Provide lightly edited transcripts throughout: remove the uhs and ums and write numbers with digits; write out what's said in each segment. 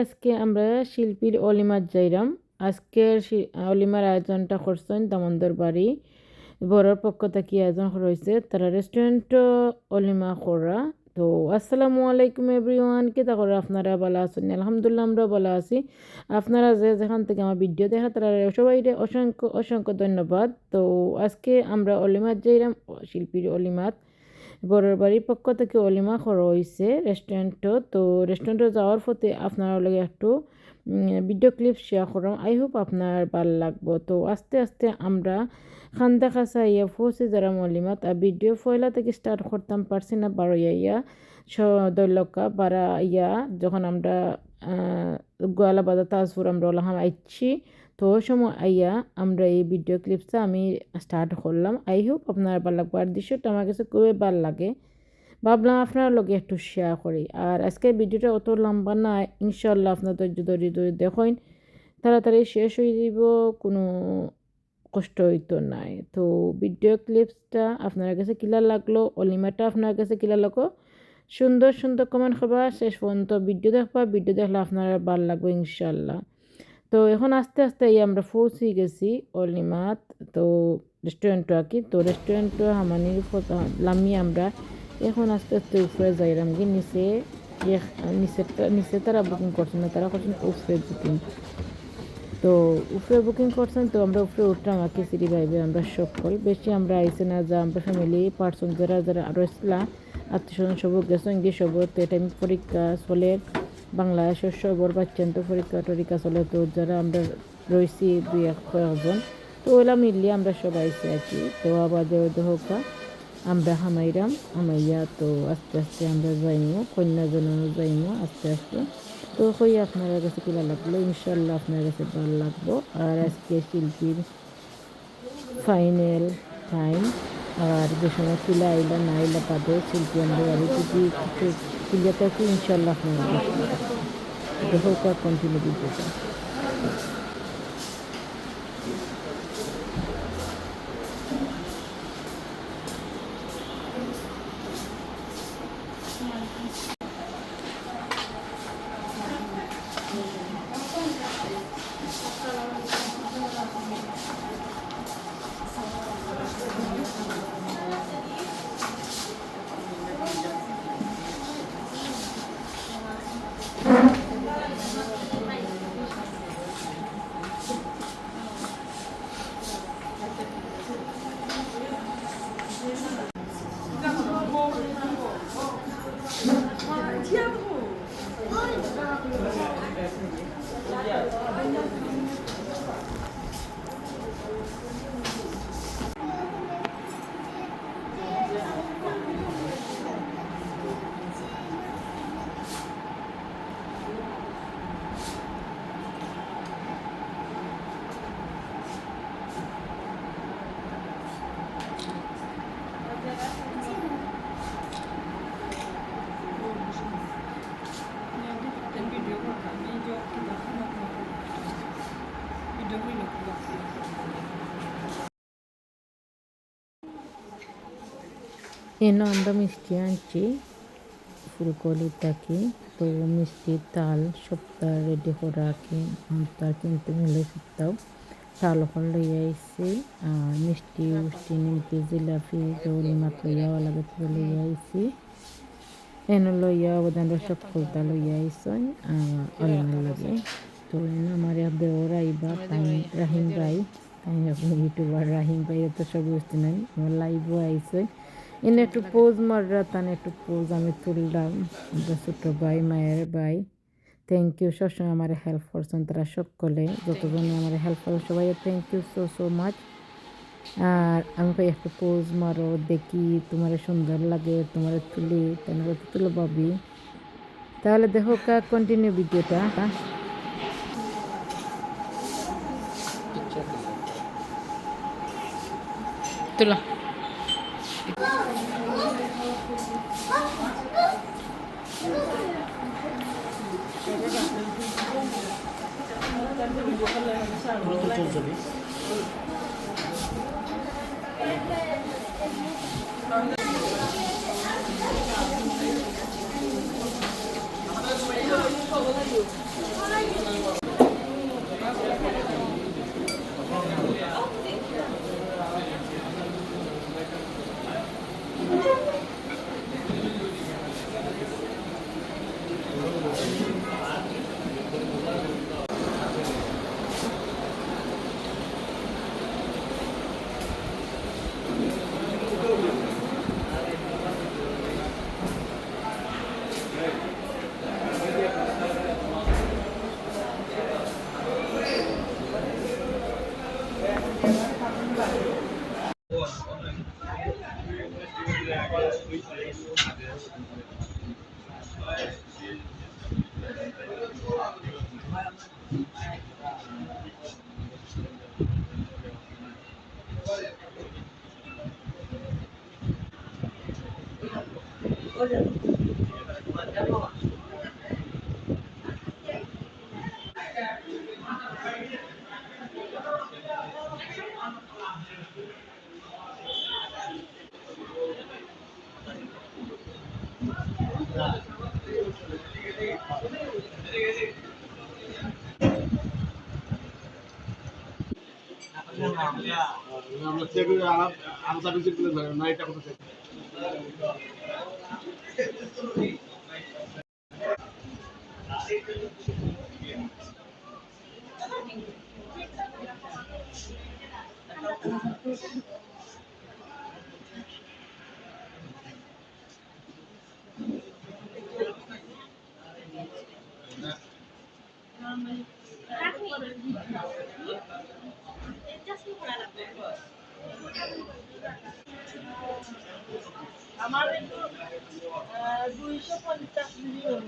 আজকে আমরা শিল্পীর অলিমার যাইরাম। আজকের অলিমার আয়োজনটা করছেন দামোদর বাড়ি বড়োর পক্ষ থেকে আয়োজন রয়েছে তারা রেস্টুরেন্ট অলিমা করা। তো আসসালামু আলাইকুম এভরিওয়ান, কে তা করে আপনারা ভালো আছেন? আলহামদুলিল্লাহ আমরা ভালো আছি। আপনারা যেখান থেকে আমার ভিডিও দেখা তারা সবাই অসংখ্য অসংখ্য ধন্যবাদ। তো আজকে আমরা অলিমার যাইরাম, শিল্পীর অলিমাত বড়োর বাড়ির পক্ষ থেকে অলিমা করা হয়েছে রেস্টুরেন্টও। তো রেস্টুরেন্টে যাওয়ার পথে আপনার লগে একটু ভিডিও ক্লিপ শেয়ার করলাম, আই হোপ আপনার ভালো লাগবো। তো আস্তে আস্তে আমরা খান্দা খাসা ইয়া ফসে যারা অলিমাত আর ভিডিও ফয়লা থেকে স্টার্ট করতাম পারছি না, বারো ইয়া দৈলকা বারা ইয়া যখন আমরা গোয়ালা বাদা তাজপুর আমরা ওলাহাম আইছি। তো ওই সময় আইয়া আমরা এই ভিডিও ক্লিপসটা আমি স্টার্ট করলাম। আই হোপ আপনার ভালো লাগবে। আর দৃশ্যটা আমার কাছে খুবই ভালো লাগে, ভাবলাম আপনার লগে একটু শেয়ার করি। আর আজকে ভিডিওটা অত লম্বা না, ইনশাল্লাহ আপনার ধৈর্য ধরে ধরে দেখেন, তাড়াতাড়ি শেষ হয়ে যাব, কোনো কষ্ট হইতো নাই। তো ভিডিও ক্লিপসটা আপনার কাছে কিলা লাগলো, অলিমাটা আপনার কাছে কিলা লাগলো, সুন্দর সুন্দর কমেন্ট করবা। শেষ পর্যন্ত ভিডিও দেখবা, ভিডিও দেখলে আপনার ভালো লাগবে ইনশাল্লাহ। তো এখন আস্তে আস্তে আমরা পৌঁছে গেছি অলিমাত। তো রেস্টুরেন্টও আর কি, তো রেস্টুরেন্টও হামানির লামি আমরা এখন আস্তে আস্তে উপরে যাইলাম কি নিচে। নিচে তারা বুকিং করছেন না, তারা করছেন উপরে বুকিং। তো উপরে বুকিং করছেন, তো আমরা উপরে উঠলাম আর কি সিঁড়ি ভাইবে আমরা সকল বেশি আমরা আইসে না, যা আমরা ফ্যামিলি পার্সন যারা যারা আরও এসলা আত্মীয় স্বজন সব গেছেন গিয়ে সব টাইম পরীক্ষা চলে, বাংলাদেশের সবর বাচ্চান তো পরীক্ষা টরীক্ষা চলে। তো যারা আমরা রয়েছি দুই কয়েকজন, তো ওলা মিলিয়ে আমরা সব আইসি আর কি। তো আবার দেহকা আমরা হামাইয়া তো আস্তে আস্তে আমরা যাইমো, কন্যাজনও যাইমো আস্তে আস্তে। তো কই আপনার কাছে কিলা লাগলো, ইনশাল্লাহ আপনার কাছে ভালো লাগবো। আর আজকে শিল্পীর ফাইনাল টাইম, আর যে সময় কিলা আইলা না আইলা পাবে শিল্পী আমরা বাড়ি যদি কিছু কিলা থাকি ইনশাল্লাহ আপনার দেখো কন্টিনিউ ভিডিওটা। এনে আমরা মিষ্টি আনছি ফুলকলি থাকি। তো মিষ্টির তাল সপ্তাহ রেডি করে রাখি, তার কিনতে মিলে সপ্তাহ তাল ওখান লইয়া আইসি। আর মিষ্টি উষ্টি নিমকি জিলাপি দৌড়ি মাত লইয়া লাগে লইয়া আইসি। এনে লইয়া অবদান সকল তা লইয়া আইসন অলিমার লাগে। তো এনে আমার দেওর আইবা রাহিম ভাই, আপনি ইউটিউবার রাহিম ভাই তো সব বুঝতে নাই, আমার লাইভও আইসে। এনে একটু পোজ মাররা তানে একটু পোজ আমি তুললাম। ছোট ভাই মায়ের ভাই, থ্যাংক ইউ, সবসময় আমার হেল্প করছেন তারা সকলে, যতজন আমার হেল্প করে সবাই thank you so so much. আর আমাকে একটু পোজ মারো দেখি তোমার সুন্দর লাগে, তোমার তুলি তেনারা তুলো পাবি। তাহলে দেখো কন্টিনিউ ভিডিওটা। তোলা আমরা চেক আরো সার্ভিস না এটা কোনো চেক আমার একটু 250 মিলিয়ন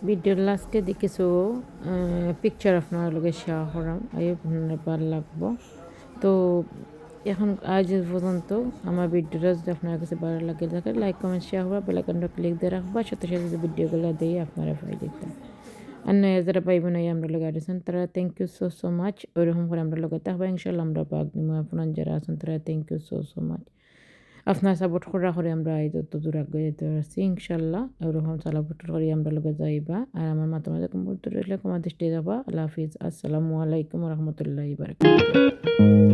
ভিডিওর লাস্টে দেখেছো পিকচার আপনার লগে শেয়ার করাম আই ভাল লাগবো তো এখন আজ পর্যন্ত আমার ভিডিওটা যদি আপনার কাছে ভালো লাগে থাকে লাইক কমেন্ট শেয়ার করবা বেলাইকনটা ক্লিক দিয়ে রাখবা সাথে সাথে যে ভিডিওগুলো দিয়ে আপনারা পাই দেখতে আর নয়া যারা পাইব না আমরা লগে আছেন তারা থ্যাংক ইউ সো মাচ ওইরকম করে আমরা লগে থাকবো ইনশাল্লাহ আমরা পাক আপনার যারা আছেন তারা থ্যাংক ইউ সো মাচ আপনার সাপোর্ট করা করে আমরা এই যত দূর আগে যেতে পারছি ইনশাল্লাহ ওরকম সাপোর্ট করে আমরা লগে যাইবা আর আমার মাথা মাঝে বলতে রইলে কমা দৃষ্টি যাবা আল্লাহ হাফিজ আসসালামু আলাইকুম রহমতুল্লাহ বারাকাতুহু